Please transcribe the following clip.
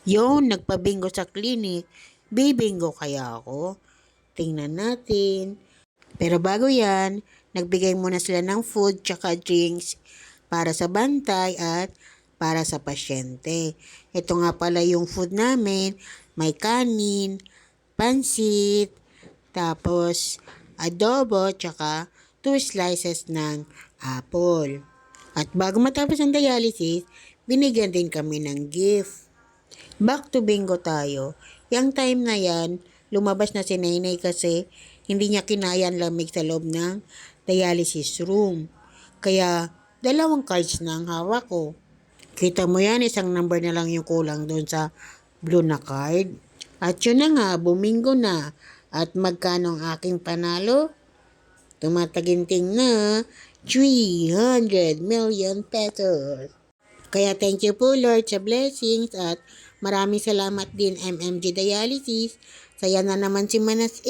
Yun, nagpabingo sa clinic. Bibingo kaya ako? Tingnan natin. Pero bago yan, nagbigay muna sila ng food tsaka drinks para sa bantay at para sa pasyente. Ito nga pala yung food namin. May kanin, pansit, tapos adobo, tsaka 2 slices ng apple. At bago matapos ang dialysis, binigyan din kami ng gift. Back to bingo tayo. Yang time na yan, lumabas na si Nainay kasi hindi niya kinaya ang lamig sa loob ng dialysis room. Kaya, 2 cards na ang hawak ko. Kita mo yan, isang number na lang yung kulang doon sa blue na card. At yun na nga, bumingo na. At magkano ang aking panalo? Tumataginting na 300 million pesos. Kaya thank you po Lord sa blessings at maraming salamat din MMG Dialysis. Saya na naman si Manas